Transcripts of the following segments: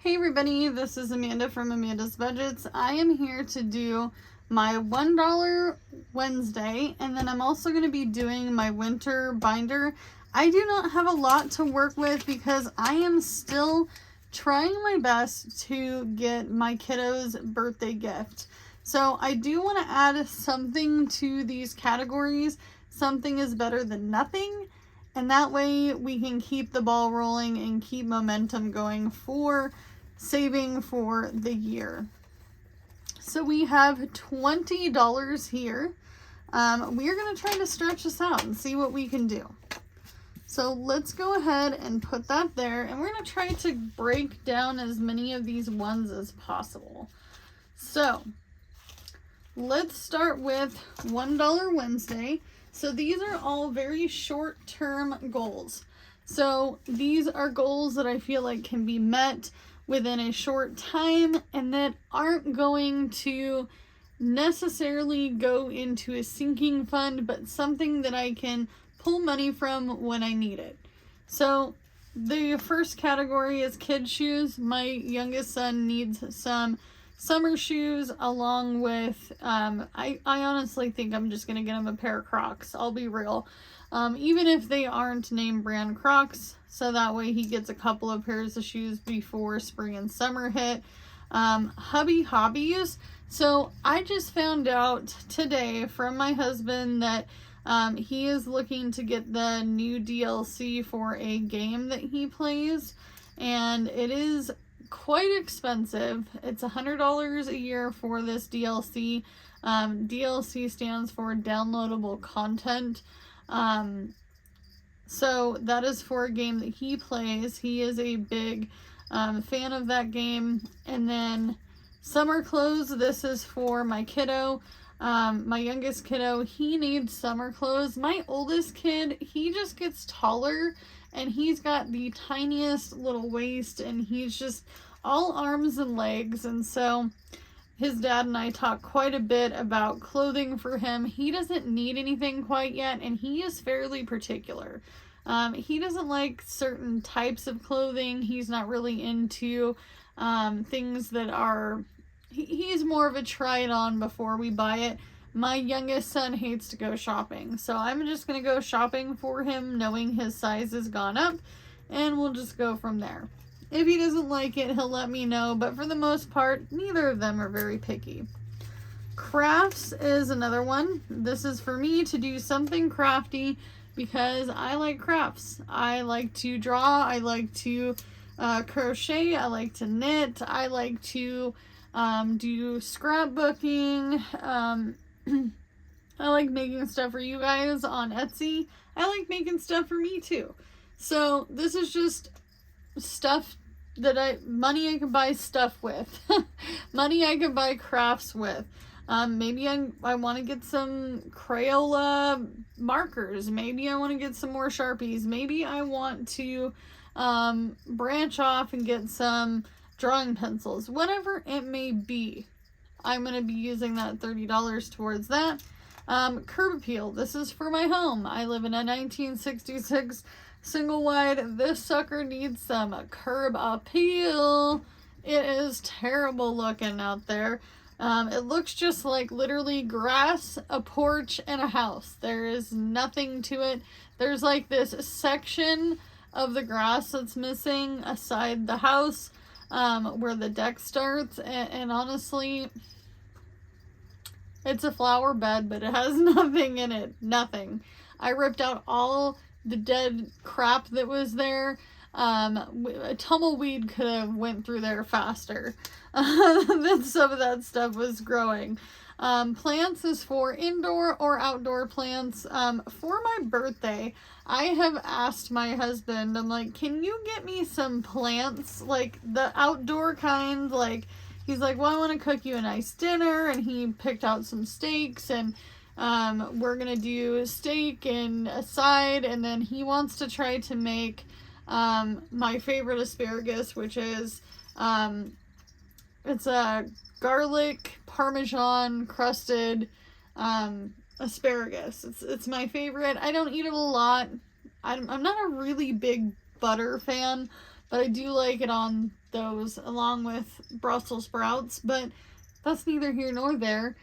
Hey everybody, this is Amanda from Amanda's Budgets. I am here to do my $1 Wednesday, and then I'm also going to be doing my winter binder. I do not have a lot to work with because I am still trying my best to get my kiddos birthday gift. So I do want to add something to these categories. Something is better than nothing. And that way we can keep the ball rolling and keep momentum going for saving for the year. So we have $20 here. We're going to try to stretch this out and see what we can do. So let's go ahead and put that there, and we're going to try to break down as many of these ones as possible. So let's start with $1 Wednesday. So these are all very short-term goals. So these are goals that I feel like can be met within a short time and that aren't going to necessarily go into a sinking fund, but something that I can pull money from when I need it. So the first category is kids shoes. My youngest son needs some summer shoes along with I honestly think I'm just gonna get him a pair of Crocs. I'll be real. Even if they aren't name brand Crocs, so that way he gets a couple of pairs of shoes before spring and summer hit. Hubby hobbies. So I just found out today from my husband that he is looking to get the new DLC for a game that he plays, and it is quite expensive. It's $100 a year for this DLC. DLC stands for downloadable content. So that is for a game that he plays. He is a big fan of that game. And then summer clothes. This is for my kiddo. My youngest kiddo, he needs summer clothes. My oldest kid, he just gets taller and he's got the tiniest little waist and he's just all arms and legs. And so his dad and I talk quite a bit about clothing for him. He doesn't need anything quite yet, and he is fairly particular. He doesn't like certain types of clothing. He's not really into things that are... He's more of a try it on before we buy it. My youngest son hates to go shopping, so I'm just going to go shopping for him, knowing his size has gone up, and we'll just go from there. If he doesn't like it, he'll let me know, but for the most part, neither of them are very picky. Crafts is another one. This is for me to do something crafty because I like crafts. I like to draw, I like to crochet, I like to knit, I like to do scrapbooking. I like making stuff for you guys on Etsy. I like making stuff for me too. So this is just stuff that money I can buy stuff with. Money I can buy crafts with. Maybe I want to get some Crayola markers. Maybe I want to get some more Sharpies. Maybe I want to branch off and get some drawing pencils. Whatever it may be, I'm going to be using that $30 towards that. Curb appeal. This is for my home. I live in a 1966 single wide. This sucker needs some curb appeal. It is terrible looking out there. It looks just like literally grass, a porch, and a house. There is nothing to it. There's like this section of the grass that's missing aside the house, where the deck starts, and honestly, it's a flower bed, but it has nothing in it. Nothing. I ripped out all the dead crap that was there. A tumbleweed could have went through there faster than some of that stuff was growing. Plants is for indoor or outdoor plants. For my birthday, I have asked my husband, I'm like, can you get me some plants, like the outdoor kind? Like, he's like, well, I want to cook you a nice dinner, and he picked out some steaks, and we're gonna do steak and a side, and then he wants to try to make my favorite asparagus, which is it's a garlic parmesan crusted asparagus. It's my favorite. I don't eat it a lot. I'm not a really big butter fan, but I do like it on those along with Brussels sprouts, but that's neither here nor there.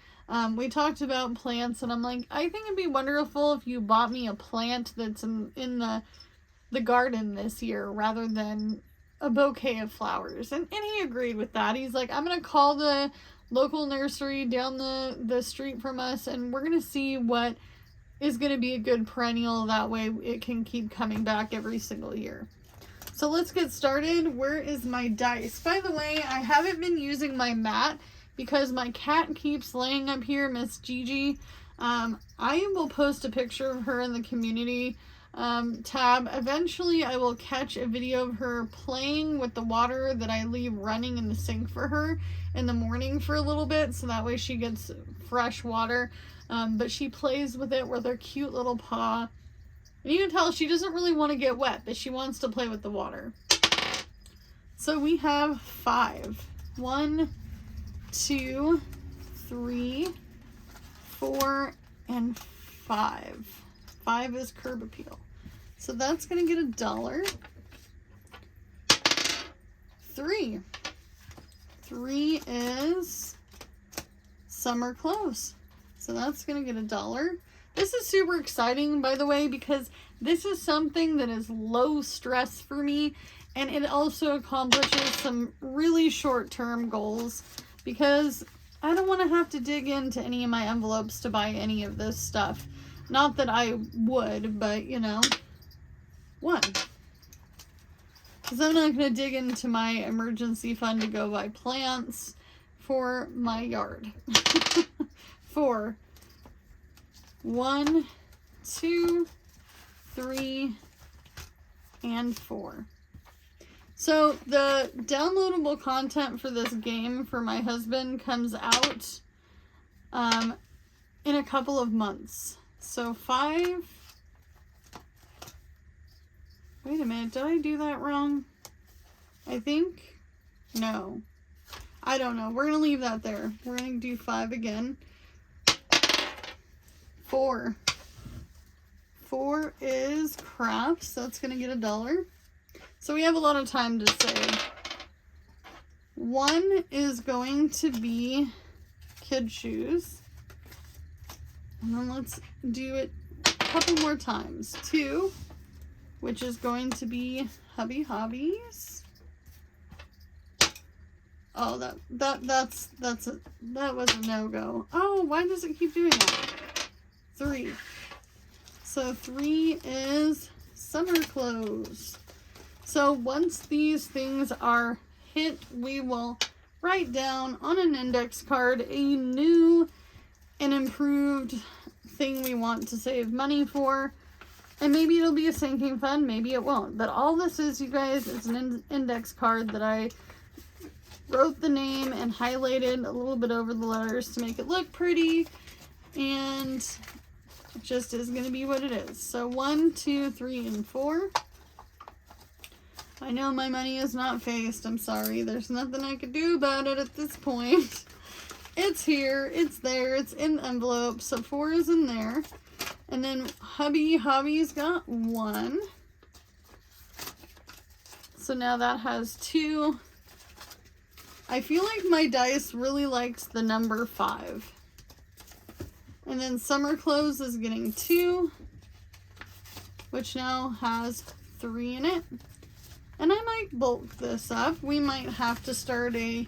We talked about plants, and I'm like, I think it'd be wonderful if you bought me a plant that's in the garden this year rather than a bouquet of flowers. And he agreed with that. He's like, I'm going to call the local nursery down the street from us, and we're going to see what is going to be a good perennial. That way it can keep coming back every single year. So let's get started. Where is my dice? By the way, I haven't been using my mat because my cat keeps laying up here, Miss Gigi. I will post a picture of her in the community tab. Eventually I will catch a video of her playing with the water that I leave running in the sink for her in the morning for a little bit, so that way she gets fresh water. But she plays with it with her cute little paw. And you can tell she doesn't really want to get wet, but she wants to play with the water. So we have 5. 1, 2, 3, 4, and 5. 5 is curb appeal. So that's going to get $1. 3. 3 is summer clothes. So that's going to get $1. This is super exciting, by the way, because this is something that is low stress for me, and it also accomplishes some really short-term goals, because I don't want to have to dig into any of my envelopes to buy any of this stuff. Not that I would, but, you know, 1. Because I'm not going to dig into my emergency fund to go buy plants for my yard. 4. 1, 2, 3, and 4. So the downloadable content for this game for my husband comes out in a couple of months. So 5. Wait a minute, did I do that wrong? I think. No. I don't know. We're going to leave that there. We're going to do 5 again. 4. 4 is crafts. That's going to get $1. So we have a lot of time to save. 1 is going to be kid shoes. And then let's do it a couple more times. 2, which is going to be Hubby Hobbies. Oh, that was a no-go. Oh, why does it keep doing that? 3. So 3 is summer clothes. So once these things are hit, we will write down on an index card a new and improved thing we want to save money for. And maybe it'll be a sinking fund, maybe it won't. But all this is, you guys, is an index card that I wrote the name and highlighted a little bit over the letters to make it look pretty. And it just is going to be what it is. So 1, 2, 3, and 4. I know my money is not faced. I'm sorry. There's nothing I could do about it at this point. It's here. It's there. It's in the envelope. So 4 is in there. And then Hubby Hobbies got 1. So now that has 2. I feel like my dice really liked the number 5. And then summer clothes is getting 2, which now has 3 in it. And I might bulk this up. We might have to start a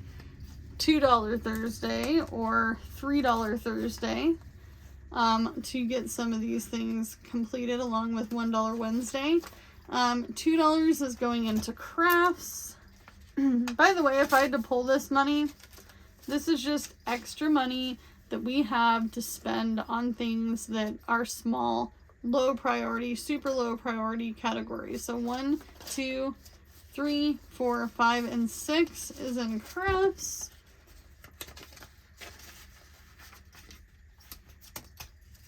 $2 Thursday or $3 Thursday to get some of these things completed, along with $1 Wednesday. $2 is going into crafts. By the way, if I had to pull this money, this is just extra money that we have to spend on things that are small, low priority, super low priority categories. So 1, 2, 3, 4, 5, and 6 is in crafts.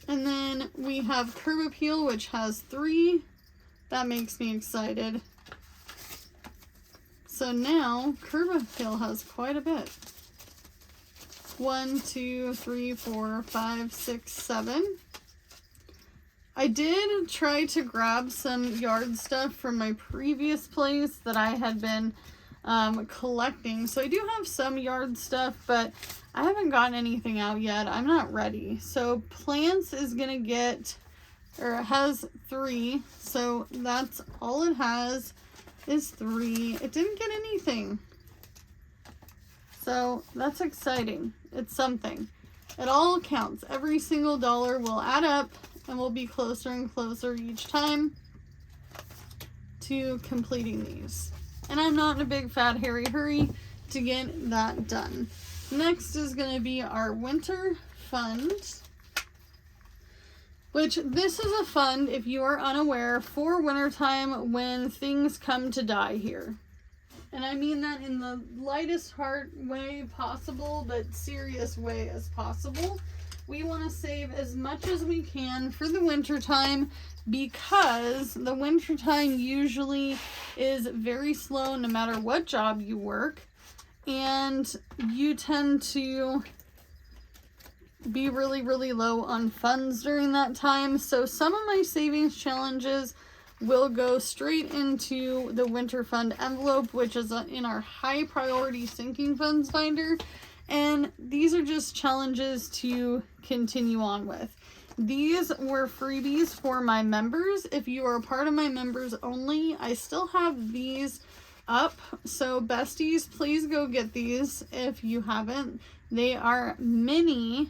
And then we have Curb Appeal, which has 3. That makes me excited. So now Curb Appeal has quite a bit. 1, 2, 3, 4, 5, 6, 7. I did try to grab some yard stuff from my previous place that I had been collecting. So I do have some yard stuff, but I haven't gotten anything out yet. I'm not ready. So plants is going to get, or it has 3. So that's all it has is 3. It didn't get anything. So that's exciting. It's something. It all counts. Every single dollar will add up and we'll be closer and closer each time to completing these. And I'm not in a big fat hairy hurry to get that done. Next is going to be our winter fund, which this is a fund, if you are unaware, for wintertime when things come to die here. And I mean that in the lightest heart way possible, but serious way as possible. We want to save as much as we can for the winter time because the winter time usually is very slow no matter what job you work, and you tend to be really, really low on funds during that time. So some of my savings challenges will go straight into the winter fund envelope, which is in our high priority sinking funds binder. And these are just challenges to continue on with. These were freebies for my members. If you are a part of my members only, I still have these up. So besties, please go get these if you haven't. They are mini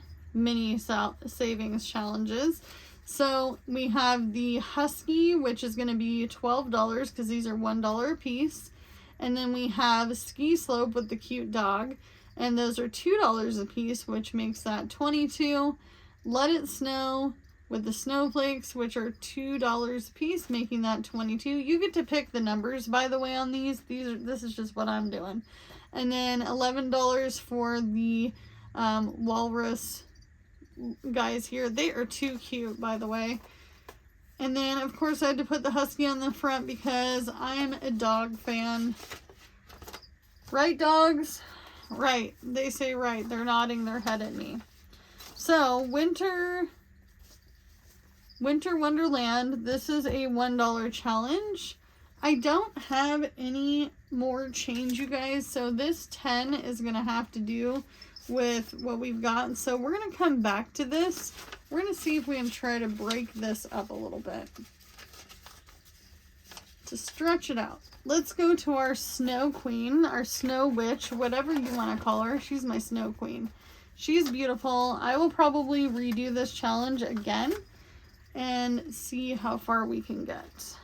savings challenges. So we have the Husky, which is going to be $12 because these are $1 a piece. And then we have Ski Slope with the cute dog, and those are $2 a piece, which makes that $22. Let It Snow with the snowflakes, which are $2 a piece, making that $22. You get to pick the numbers, by the way, on these. This is just what I'm doing. And then $11 for the walrus guys here. They are too cute, by the way. And then of course I had to put the Husky on the front because I'm a dog fan. Right, dogs? Right. They say right. They're nodding their head at me. So Winter Wonderland, this is a $1 challenge. I don't have any more change, you guys, so this 10 is gonna have to do with what we've got. So we're going to come back to this. We're going to see if we can try to break this up a little bit to stretch it out. Let's go to our Snow Queen, our Snow Witch, whatever you want to call her. She's my Snow Queen. She's beautiful. I will probably redo this challenge again and see how far we can get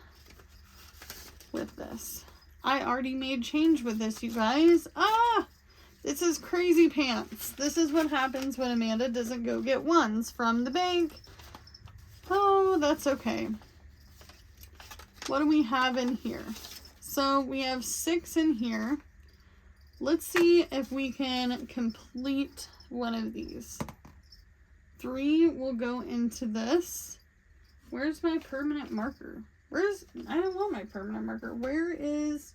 with this. I already made change with this, you guys. This is crazy pants. This is what happens when Amanda doesn't go get ones from the bank. Oh, that's okay. What do we have in here? So we have 6 in here. Let's see if we can complete one of these. 3 will go into this. Where's my permanent marker? I don't want my permanent marker. Where is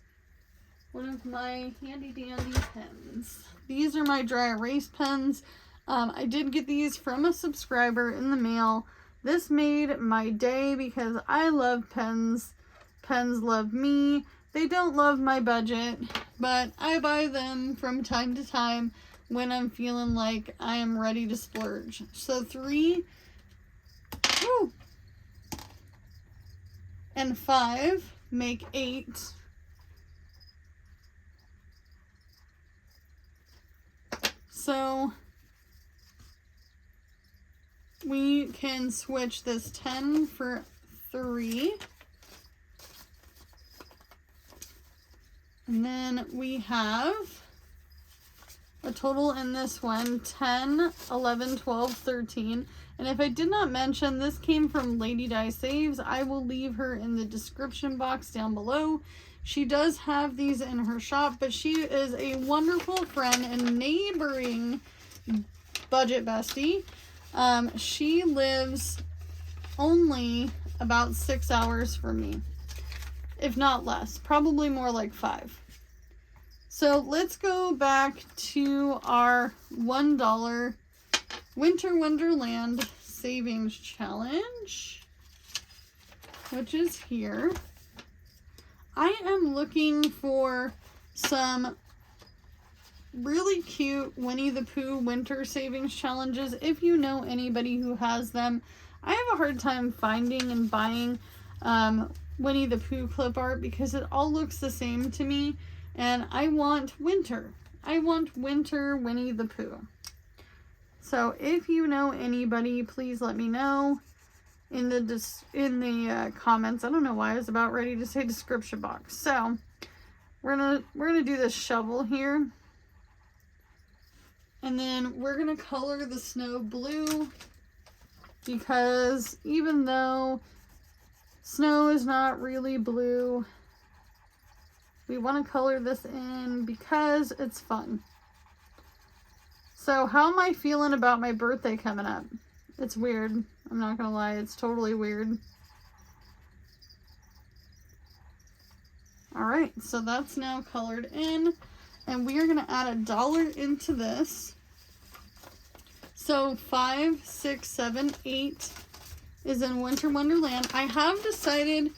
one of my handy dandy pens? These are my dry erase pens. I did get these from a subscriber in the mail. This made my day because I love pens. Pens love me. They don't love my budget, but I buy them from time to time when I'm feeling like I am ready to splurge. So 3, woo, and 5 make 8. So we can switch this 10 for 3. And then we have a total in this one, 10, 11, 12, 13. And if I did not mention, this came from Lady Di Saves. I will leave her in the description box down below. She does have these in her shop, but she is a wonderful friend and neighboring budget bestie. She lives only about 6 hours from me, if not less, probably more like 5. So let's go back to our $1 Winter Wonderland Savings Challenge. which is here. I am looking for some really cute Winnie the Pooh winter savings challenges. If you know anybody who has them, I have a hard time finding and buying Winnie the Pooh clip art because it all looks the same to me, and I want winter. I want winter Winnie the Pooh. So if you know anybody, please let me know in the comments. I don't know why I was about ready to say description box. So we're gonna do this shovel here, and then we're gonna color the snow blue, because even though snow is not really blue, we want to color this in because it's fun. So how am I feeling about my birthday coming up? It's weird. I'm not gonna lie, it's totally weird. Alright, so that's now colored in, and we are gonna add $1 into this. So 5, 6, 7, 8 is in Winter Wonderland. I have decided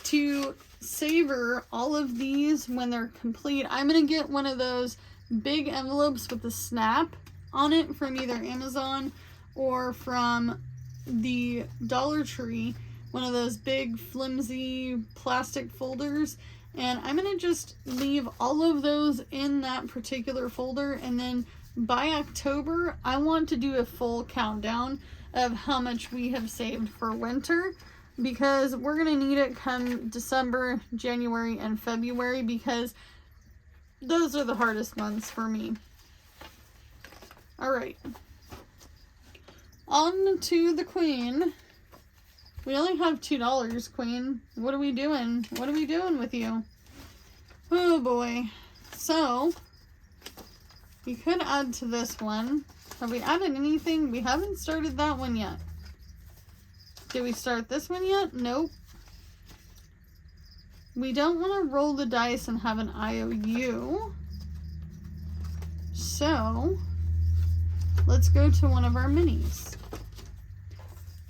to savor all of these when they're complete. I'm gonna get one of those big envelopes with the snap on it from either Amazon or from the Dollar Tree, one of those big flimsy plastic folders, and I'm gonna just leave all of those in that particular folder, and then by October I want to do a full countdown of how much we have saved for winter, because we're gonna need it come December, January, and February, because those are the hardest months for me. All right, on to the Queen. We only have $2, Queen. What are we doing? What are we doing with you? Oh boy. So we could add to this one. Have we added anything? We haven't started that one yet. Did we start this one yet? Nope. We don't want to roll the dice and have an IOU. So let's go to one of our minis.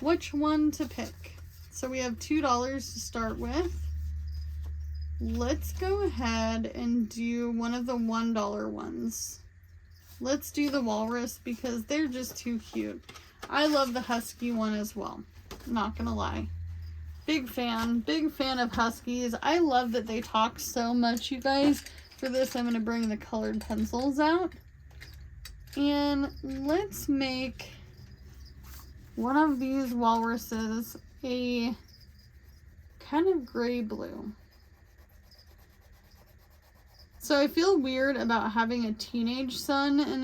Which one to pick? So we have $2 to start with. Let's go ahead and do one of the $1 ones. Let's do the walrus because they're just too cute. I love the husky one as well. Not gonna lie. Big fan of huskies. I love that they talk so much, you guys. For this, I'm gonna bring the colored pencils out. And let's make one of these walruses a kind of gray blue. So I feel weird about having a teenage son in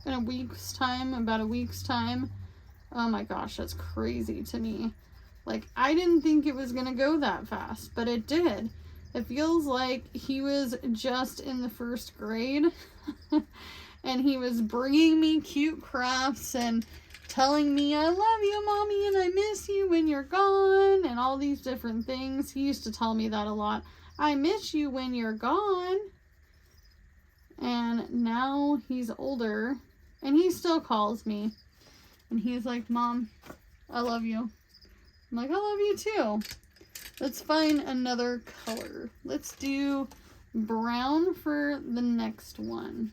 a week's time, about a week's time. Oh my gosh, that's crazy to me. Like, I didn't think it was gonna go that fast, but it did. It feels like he was just in the first grade and he was bringing me cute crafts and telling me, I love you, Mommy, and I miss you when you're gone, and all these different things. He used to tell me that a lot. I miss you when you're gone. And now he's older and he still calls me and he's like, Mom, I love you. I'm like, I love you too. Let's find another color. Let's do brown for the next one.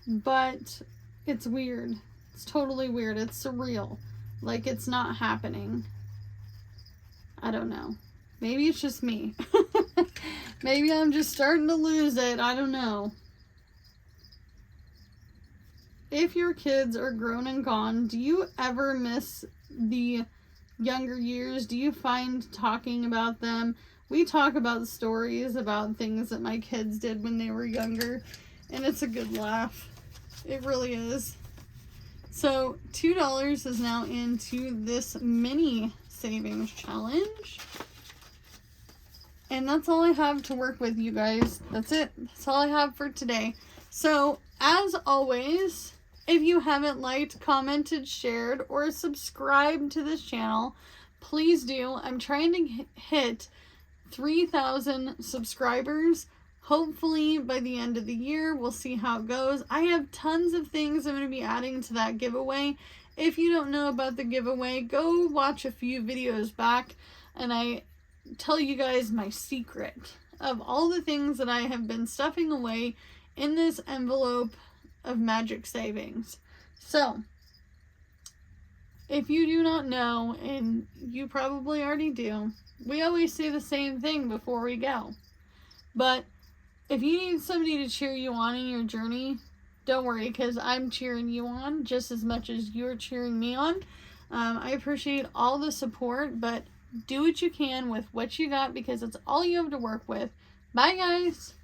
But it's weird. It's totally weird. It's surreal. Like, it's not happening. I don't know. Maybe it's just me. Maybe I'm just starting to lose it. I don't know. If your kids are grown and gone, do you ever miss the younger years? Do you find talking about them? We talk about stories about things that my kids did when they were younger, and it's a good laugh. It really is. So $2 is now into this mini savings challenge. And that's all I have to work with, you guys. That's it. That's all I have for today. So, as always, if you haven't liked, commented, shared, or subscribed to this channel, please do. I'm trying to hit 3,000 subscribers. Hopefully by the end of the year. We'll see how it goes. I have tons of things I'm going to be adding to that giveaway. if you don't know about the giveaway, go watch a few videos back and I tell you guys my secret of all the things that I have been stuffing away in this envelope of magic savings. So, if you do not know, and you probably already do, we always say the same thing before we go. But if you need somebody to cheer you on in your journey, don't worry, because I'm cheering you on just as much as you're cheering me on. I appreciate all the support, but do what you can with what you got because it's all you have to work with. Bye, guys!